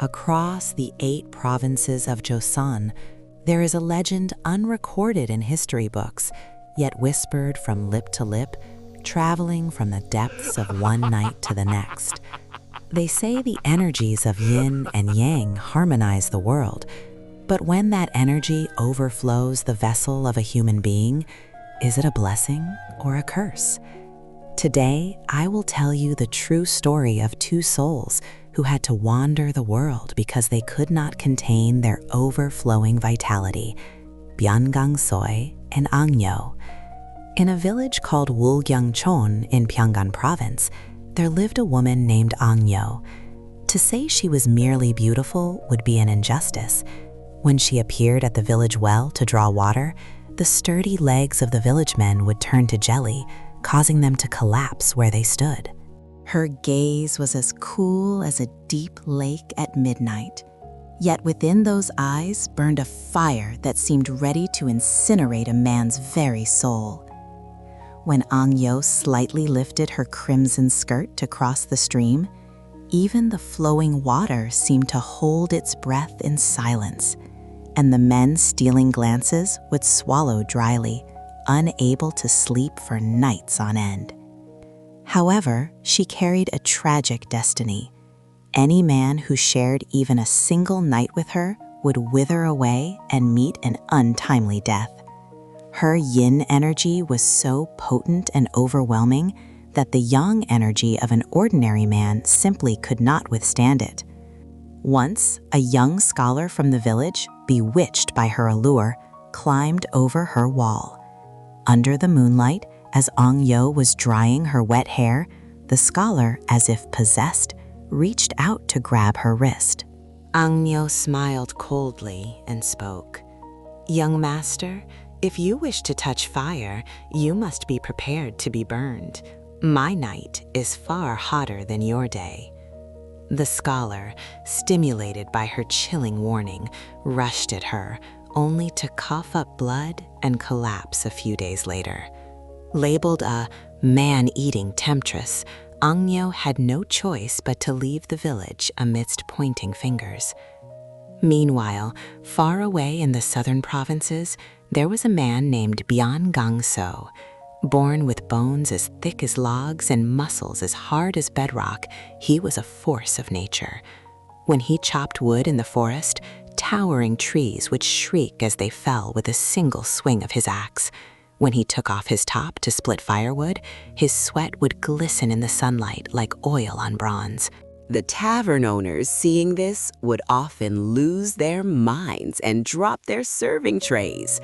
Across the 8 provinces of Joseon, there is a legend unrecorded in history books, yet whispered from lip to lip, traveling from the depths of one night to the next. They say the energies of yin and yang harmonize the world, but when that energy overflows the vessel of a human being, is it a blessing or a curse? Today, I will tell you the true story of 2 souls who had to wander the world because they could not contain their overflowing vitality, Byeon Gang-Soe and Ongnyeo. In a village called Wulgyangchon in Pyongan province, there lived a woman named Ongnyeo. To say she was merely beautiful would be an injustice. When she appeared at the village well to draw water, the sturdy legs of the village men would turn to jelly, causing them to collapse where they stood. Her gaze was as cool as a deep lake at midnight. Yet within those eyes burned a fire that seemed ready to incinerate a man's very soul. When Ongnyeo slightly lifted her crimson skirt to cross the stream, even the flowing water seemed to hold its breath in silence, and the men stealing glances would swallow dryly, unable to sleep for nights on end. However, she carried a tragic destiny. Any man who shared even a single night with her would wither away and meet an untimely death. Her yin energy was so potent and overwhelming that the yang energy of an ordinary man simply could not withstand it. Once, a young scholar from the village, bewitched by her allure, climbed over her wall. Under the moonlight, as Ongnyeo was drying her wet hair, the scholar, as if possessed, reached out to grab her wrist. Ongnyeo smiled coldly and spoke. "Young master, if you wish to touch fire, you must be prepared to be burned. My night is far hotter than your day." The scholar, stimulated by her chilling warning, rushed at her, only to cough up blood and collapse a few days later. Labeled a man-eating temptress, Ongnyeo had no choice but to leave the village amidst pointing fingers. Meanwhile, far away in the southern provinces, there was a man named Byeon Gang-Soe. Born with bones as thick as logs and muscles as hard as bedrock, he was a force of nature. When he chopped wood in the forest, towering trees would shriek as they fell with a single swing of his axe. When he took off his top to split firewood, his sweat would glisten in the sunlight like oil on bronze. The tavern owners, seeing this, would often lose their minds and drop their serving trays.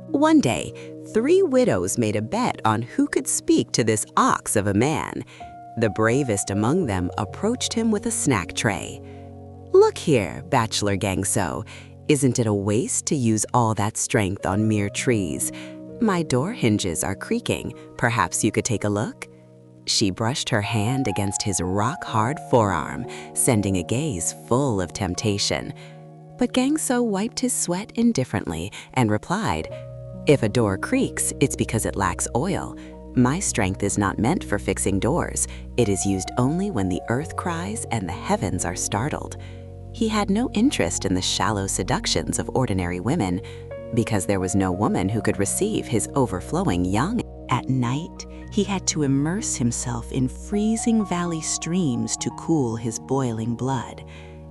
One day, 3 widows made a bet on who could speak to this ox of a man. The bravest among them approached him with a snack tray. "Look here, Bachelor Gang-Soe, isn't it a waste to use all that strength on mere trees? My door hinges are creaking. Perhaps you could take a look?" She brushed her hand against his rock-hard forearm, sending a gaze full of temptation. But Gang-Soe wiped his sweat indifferently and replied, "If a door creaks, it's because it lacks oil. My strength is not meant for fixing doors. It is used only when the earth cries and the heavens are startled." He had no interest in the shallow seductions of ordinary women, because there was no woman who could receive his overflowing yang. At night, he had to immerse himself in freezing valley streams to cool his boiling blood,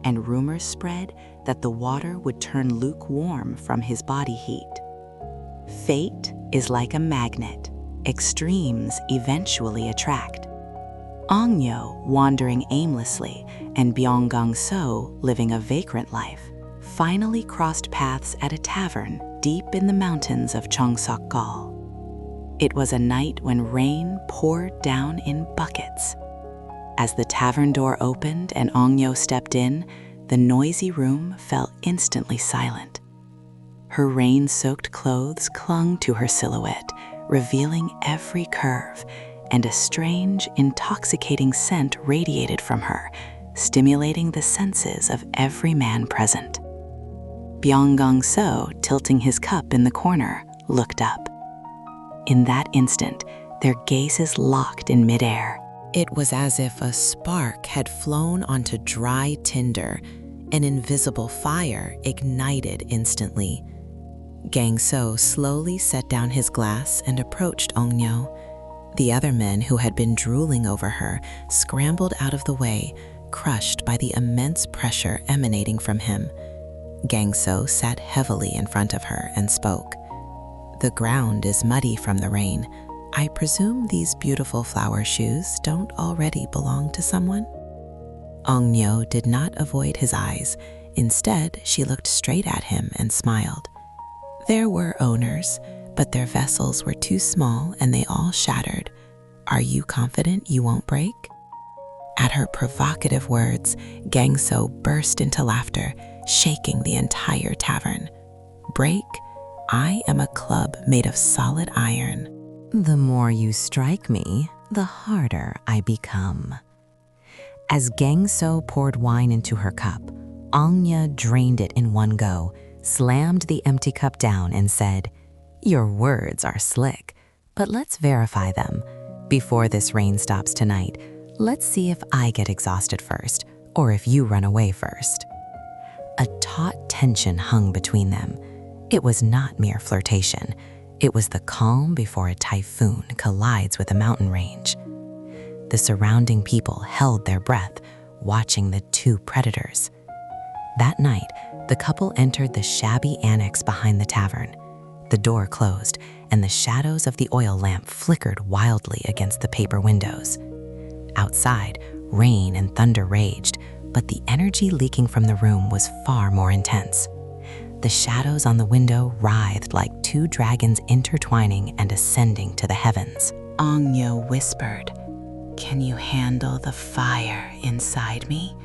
and rumors spread that the water would turn lukewarm from his body heat. Fate is like a magnet. Extremes eventually attract. Ongnyeo, wandering aimlessly, and Byeon Gang-Soe, living a vagrant life, finally crossed paths at a tavern deep in the mountains of Cheongseok-gal. It was a night when rain poured down in buckets. As the tavern door opened and Ongnyeo stepped in, the noisy room fell instantly silent. Her rain-soaked clothes clung to her silhouette, revealing every curve, and a strange, intoxicating scent radiated from her, stimulating the senses of every man present. Byeon Gang-Soe, tilting his cup in the corner, looked up. In that instant, their gazes locked in midair. It was as if a spark had flown onto dry tinder. An invisible fire ignited instantly. Gang-Soe slowly set down his glass and approached Ongnyeo. The other men who had been drooling over her scrambled out of the way, crushed by the immense pressure emanating from him. Gang-Soe sat heavily in front of her and spoke. "The ground is muddy from the rain. I presume these beautiful flower shoes don't already belong to someone?" Ongnyeo did not avoid his eyes. Instead, she looked straight at him and smiled. "There were owners, but their vessels were too small and they all shattered. Are you confident you won't break?" At her provocative words, Gang-Soe burst into laughter, shaking the entire tavern. "Break? I am a club made of solid iron. The more you strike me, the harder I become." As Gang-Soe poured wine into her cup, Ongnyeo drained it in one go, slammed the empty cup down and said, "Your words are slick, but let's verify them. Before this rain stops tonight, let's see if I get exhausted first, or if you run away first." A taut tension hung between them. It was not mere flirtation. It was the calm before a typhoon collides with a mountain range. The surrounding people held their breath, watching the two predators. That night, the couple entered the shabby annex behind the tavern. The door closed, and the shadows of the oil lamp flickered wildly against the paper windows. Outside, rain and thunder raged, but the energy leaking from the room was far more intense. The shadows on the window writhed like two dragons intertwining and ascending to the heavens. Ongnyeo whispered, "Can you handle the fire inside me?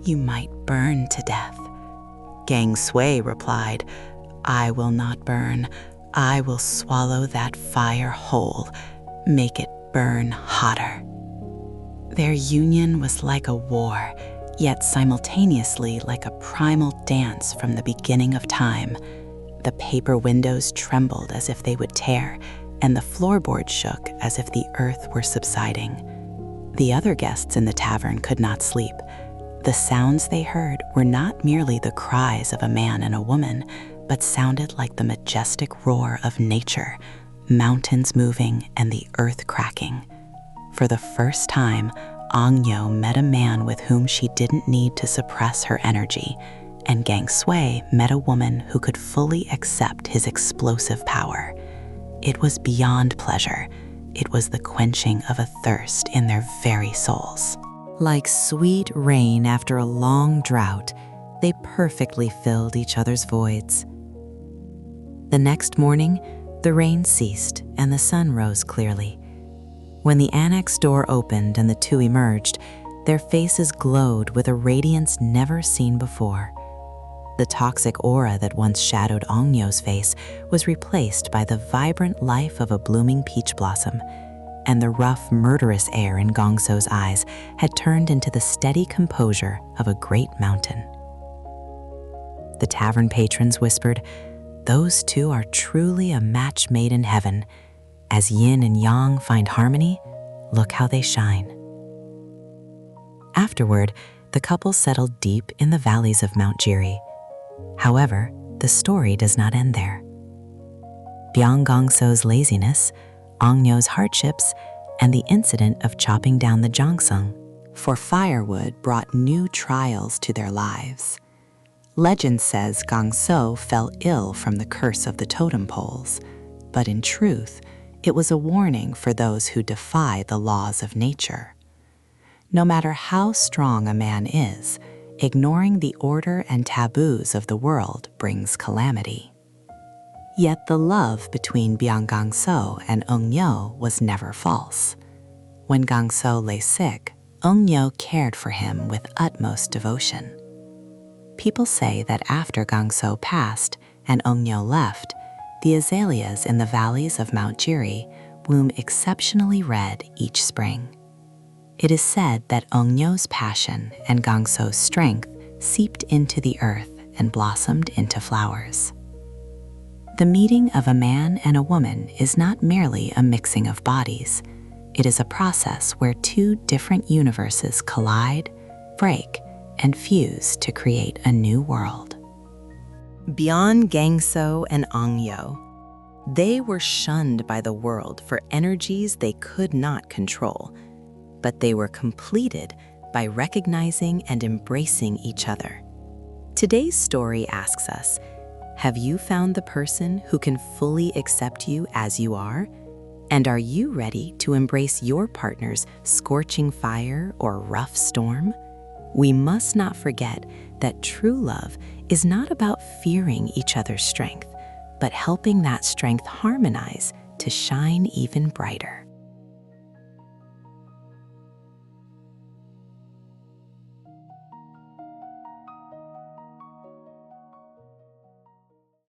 You might burn to death." Gang-Soe replied, "I will not burn. I will swallow that fire whole, make it burn hotter." Their union was like a war, yet simultaneously like a primal dance from the beginning of time. The paper windows trembled as if they would tear, and the floorboards shook as if the earth were subsiding. The other guests in the tavern could not sleep. The sounds they heard were not merely the cries of a man and a woman, but sounded like the majestic roar of nature, mountains moving and the earth cracking. For the first time, Ongnyeo met a man with whom she didn't need to suppress her energy, and Gang-Soe met a woman who could fully accept his explosive power. It was beyond pleasure. It was the quenching of a thirst in their very souls. Like sweet rain after a long drought, they perfectly filled each other's voids. The next morning, the rain ceased and the sun rose clearly. When the annex door opened and the two emerged, their faces glowed with a radiance never seen before. The toxic aura that once shadowed Ongnyeo's face was replaced by the vibrant life of a blooming peach blossom, and the rough, murderous air in Gang-Soe's eyes had turned into the steady composure of a great mountain. The tavern patrons whispered, "Those two are truly a match made in heaven. As yin and yang find harmony, look how they shine." Afterward, the couple settled deep in the valleys of Mount Jiri. However, the story does not end there. Byeon Gang-Soe's laziness, Ongnyeo hardships, and the incident of chopping down the Joseon for firewood brought new trials to their lives. Legend says Gang-Soe fell ill from the curse of the totem poles, but in truth, it was a warning for those who defy the laws of nature. No matter how strong a man is, ignoring the order and taboos of the world brings calamity. Yet the love between Byeon Gang-Soe and Ongnyeo was never false. When Gang-Soe lay sick, Ongnyeo cared for him with utmost devotion. People say that after Gang-Soe passed and Ongnyeo left, the azaleas in the valleys of Mount Jiri bloom exceptionally red each spring. It is said that Ongnyeo's passion and Gang-Soe's strength seeped into the earth and blossomed into flowers. The meeting of a man and a woman is not merely a mixing of bodies. It is a process where two different universes collide, break, and fuse to create a new world. Byeon Gang-Soe and Ongnyeo. They were shunned by the world for energies they could not control, but they were completed by recognizing and embracing each other. Today's story asks us, have you found the person who can fully accept you as you are? And are you ready to embrace your partner's scorching fire or rough storm? We must not forget that true love is not about fearing each other's strength, but helping that strength harmonize to shine even brighter.